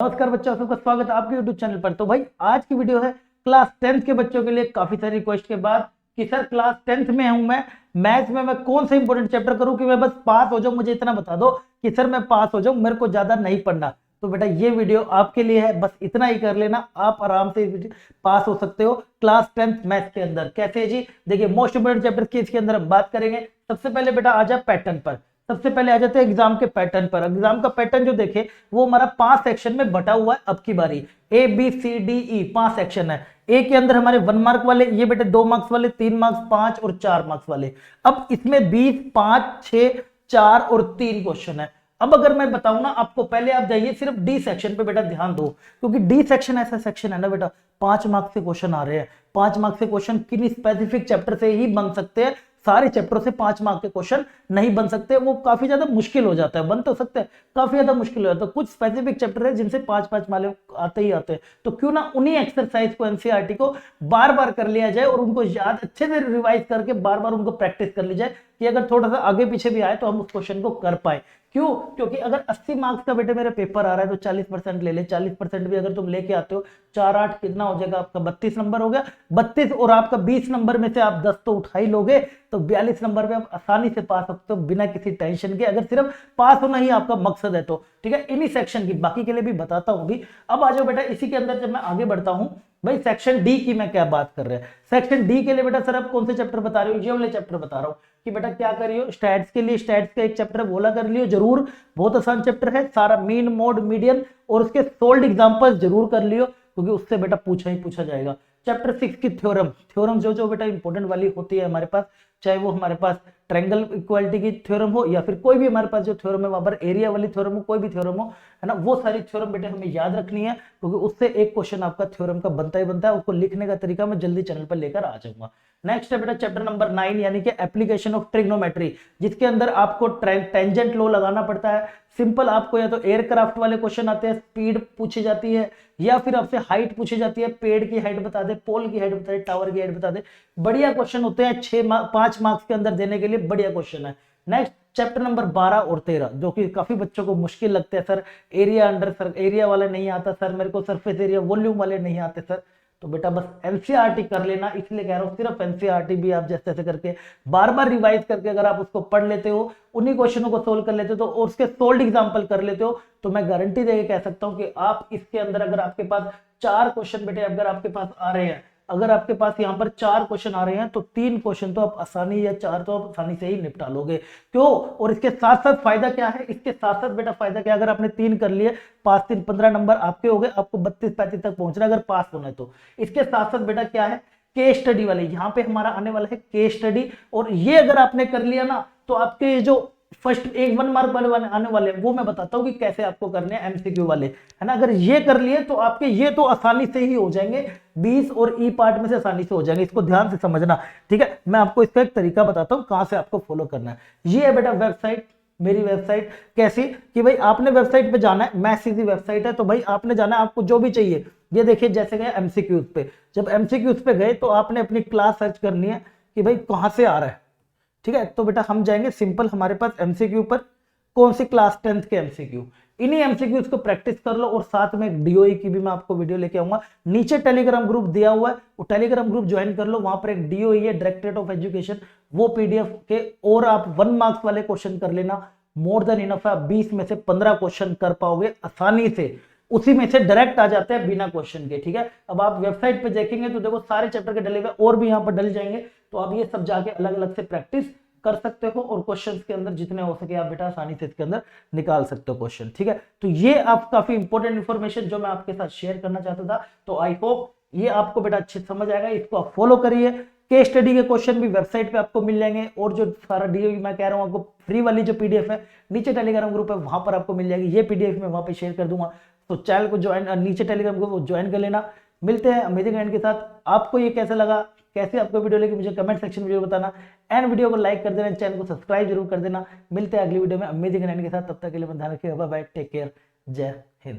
नमस्कार बच्चों, सबका स्वागत है आपके YouTube चैनल पर। तो भाई आज की वीडियो है क्लास 10th के बच्चों के लिए। काफी सारी रिक्वेस्ट के बाद कि सर क्लास 10th में हूं मैं, मैथ्स में मैं कौन सा इंपॉर्टेंट चैप्टर करूं कि मैं बस पास हो जाऊं। मुझे इतना बता दो कि सर मैं पास हो जाऊं, मेरे को ज्यादा नहीं पढ़ना। तो बेटा ये वीडियो आपके लिए है, बस इतना ही कर लेना, आप आराम से पास हो सकते हो क्लास 10th मैथ्स के अंदर। कैसे जी? देखिए मोस्ट इंपोर्टेंट चैप्टर की इसके अंदर हम बात करेंगे। सबसे पहले बेटा आ जा पैटर्न पर। सबसे पहले आ जाते हैं एग्जाम के पैटर्न पर। एग्जाम का पैटर्न जो देखे वो हमारा 5 सेक्शन में बटा हुआ है। अब की बारी ABCDE 5 सेक्शन है। ए के अंदर हमारे 1 मार्क वाले, ये बेटे 2 मार्क्स वाले, 3 मार्क्स, 5 और 4 मार्क्स वाले। अब इसमें 20, 5, 6, 4 और 3 क्वेश्चन है। अब अगर मैं बताऊं ना आपको, पहले आप जाइए सिर्फ डी सेक्शन पे बेटा ध्यान दो, क्योंकि डी सेक्शन ऐसा सेक्शन है ना बेटा, 5 मार्क्स से क्वेश्चन आ रहे हैं। 5 मार्क्स से क्वेश्चन किन स्पेसिफिक चैप्टर से ही बन सकते हैं, सारे चैप्टरों से 5 मार्क के क्वेश्चन नहीं बन सकते। वो काफी ज्यादा मुश्किल हो जाता है, बन तो सकते हैं, काफी ज्यादा मुश्किल हो जाता है। कुछ स्पेसिफिक चैप्टर है जिनसे 5-5 मार्क आते ही आते हैं। तो क्यों ना उन्हीं एक्सरसाइज को, एनसीईआरटी को बार बार कर लिया जाए और उनको याद अच्छे से रिवाइज करके बार बार उनको प्रैक्टिस कर ली जाए कि अगर थोड़ा सा आगे पीछे भी आए तो हम उस क्वेश्चन को कर पाए। क्यों? क्योंकि अगर 80 मार्क्स का बेटे मेरे पेपर आ रहा है तो 40% ले ले। 40% भी अगर तुम लेके आते हो, 4-8 कितना हो जाएगा आपका? 32 नंबर हो गया। 32 और आपका 20 नंबर में से आप 10 तो उठा ही लोगे, तो 42 नंबर पे आप आसानी से पास सकते हो बिना किसी टेंशन के, अगर सिर्फ पास होना ही आपका मकसद है तो। ठीक है, इन्हीं सेक्शन की, बाकी के लिए भी बताता हूं अभी। अब आ जाओ बेटा इसी के अंदर, जब मैं आगे बढ़ता हूं भाई सेक्शन डी की मैं क्या बात कर रहे हैं। सेक्शन डी के लिए बेटा सर आप कौन से चैप्टर बता रहे हो? ये वाले चैप्टर बता रहा हूं कि बेटा क्या करियो, स्टैट्स के लिए स्टैट्स का एक चैप्टर बोला कर लियो जरूर। बहुत आसान चैप्टर है सारा, मीन मोड मीडियन और उसके सोल्ड एग्जांपल जरूर कर लियो, क्योंकि उससे बेटा पूछा ही पूछा जाएगा। चैप्टर 6 की थ्योरम, थ्योरम जो जो बेटा इंपॉर्टेंट वाली होती है हमारे पास, चाहे वो हमारे पास ट्रायंगल इक्वालिटी की थ्योरम हो या फिर कोई भी हमारे पास जो थ्योरम है वहां पर एरिया वाली थ्योरम हो, कोई भी थ्योरम हो, है ना, वो सारी थ्योरम बेटे हमें याद रखनी है, क्योंकि उससे एक क्वेश्चन आपका थ्योरम का बनता ही बनता है। उसको लिखने का तरीका मैं जल्दी चैनल पर लेकर आ जाऊंगा। नेक्स्ट है बेटा चैप्टर नंबर 9 यानी कि एप्लीकेशन ऑफ ट्रिग्नोमेट्री, जिसके अंदर आपको टेंजेंट लॉ लगाना पड़ता है। सिंपल आपको या तो एयरक्राफ्ट वाले क्वेश्चन आते हैं, स्पीड पूछी जाती है, या फिर आपसे हाइट पूछी जाती है, पेड़ की हाइट बता दे, पोल की हाइट बता दे, टावर की हाइट बता दे। बढ़िया क्वेश्चन होते हैं, 5 मार्क्स के अंदर देने के लिए बढ़िया क्वेश्चन है। नेक्स्ट चैप्टर नंबर 12 और 13 जो कि काफी बच्चों को मुश्किल लगते हैं, sir area under sir area वाला नहीं आता सर, मेरे को सरफेस एरिया वॉल्यूम वाले नहीं आते सर। तो बेटा बस एनसीईआरटी कर लेना, इसलिए कह रहा हूं सिर्फ एनसीईआरटी भी आप जैसे जैसे करके बार बार रिवाइज करके अगर आप उसको पढ़ लेते हो, उन्हीं क्वेश्चनों को सोल्व कर लेते हो तो, और उसके सोल्ड एग्जांपल कर लेते हो, तो मैं गारंटी देके कह सकता हूं कि आप इसके अंदर अगर आपके पास 4 क्वेश्चन बेटे अगर आपके पास आ रहे हैं, अगर आपके पास यहाँ पर 4 क्वेश्चन आ रहे हैं तो 3 क्वेश्चन तो आप आसानी, या 4 तो आप आसानी से ही निपटा लोगे। क्यों? और इसके साथ साथ फायदा क्या है? इसके साथ साथ बेटा फायदा क्या, अगर आपने 3 कर लिए, 5 3 15 नंबर आपके हो गए, आपको 32-35 तक पहुंचना अगर पास होना है तो। इसके साथ साथ बेटा क्या है, केस स्टडी वाले, यहाँ पे हमारा आने वाला है केस स्टडी, और ये अगर आपने कर लिया ना तो आपके जो फर्स्ट एक 1 मार्क वाले आने वाले वो मैं बताता हूँ कि कैसे आपको करने हैं, एमसीक्यू वाले, है ना। अगर ये कर लिए तो आपके ये तो आसानी से ही हो जाएंगे, 20 और ई पार्ट में से आसानी से हो जाएंगे। इसको ध्यान से समझना, ठीक है। मैं आपको इसका एक तरीका बताता हूँ कहां से आपको फॉलो करना है। ये है बेटा वेबसाइट, मेरी वेबसाइट। कैसी कि भाई आपने वेबसाइट पे जाना है, मैथ्स इजी वेबसाइट है, तो भाई आपने जाना है, आपको जो भी चाहिए ये देखिए, जैसे गए एमसीक्यूज पे, जब एमसीक्यूज पे गए तो आपने अपनी क्लास सर्च करनी है कि भाई कहां से आ रहा है। ठीक है, तो बेटा हम जाएंगे सिंपल हमारे पास एमसीक्यू पर, कौन सी क्लास 10th के एमसीक्यू, इन्हीं एमसीक्यूज को प्रैक्टिस कर लो, और साथ में डीओई की भी मैं आपको वीडियो लेके आऊंगा। नीचे टेलीग्राम ग्रुप दिया हुआ है, वो टेलीग्राम ग्रुप ज्वाइन कर लो, वहां पर एक डीओई है, डायरेक्टरेट ऑफ एजुकेशन, वो पीडीएफ के, और आप 1 मार्क्स वाले क्वेश्चन कर लेना, मोर देन इनफ है। 20 में से 15 क्वेश्चन कर पाओगे आसानी से, उसी में से डायरेक्ट आ जाते हैं बिना क्वेश्चन के। ठीक है, अब आप वेबसाइट पे देखेंगे तो देखो सारे चैप्टर के डले हुए और भी यहाँ पर डल जाएंगे, तो आप ये सब जाके अलग अलग से प्रैक्टिस कर सकते हो, और क्वेश्चंस के अंदर जितने हो सके आप बेटा आसानी से इसके अंदर निकाल सकते हो क्वेश्चन। ठीक है, तो ये आप काफी इंपॉर्टेंट इंफॉर्मेशन जो मैं आपके साथ शेयर करना चाहता था, तो आई होप ये आपको बेटा अच्छे समझ आएगा। इसको आप फॉलो करिए। केस स्टडी के क्वेश्चन भी वेबसाइट पे आपको मिल जाएंगे, और जो सारा डीओ मैं कह रहा हूँ आपको फ्री वाली जो पीडीएफ है, नीचे टेलीग्राम ग्रुप है वहां पर आपको मिल जाएगी। ये पीडीएफ मैं वहां पे शेयर कर दूंगा, तो चैनल को ज्वाइन, नीचे टेलीग्राम ग्रुप ज्वाइन कर लेना। मिलते हैं अमेजिंग एंड के साथ। आपको ये कैसा लगा, कैसे आपको वीडियो लगी, मुझे कमेंट सेक्शन में जरूर बताना, एंड वीडियो को लाइक कर देना, चैनल को सब्सक्राइब जरूर कर देना। मिलते हैं अगली वीडियो में अमेजिंग एंड के साथ, तब तक के लिए ध्यान रखिएगा, बाय बाय, टेक केयर, जय हिंद।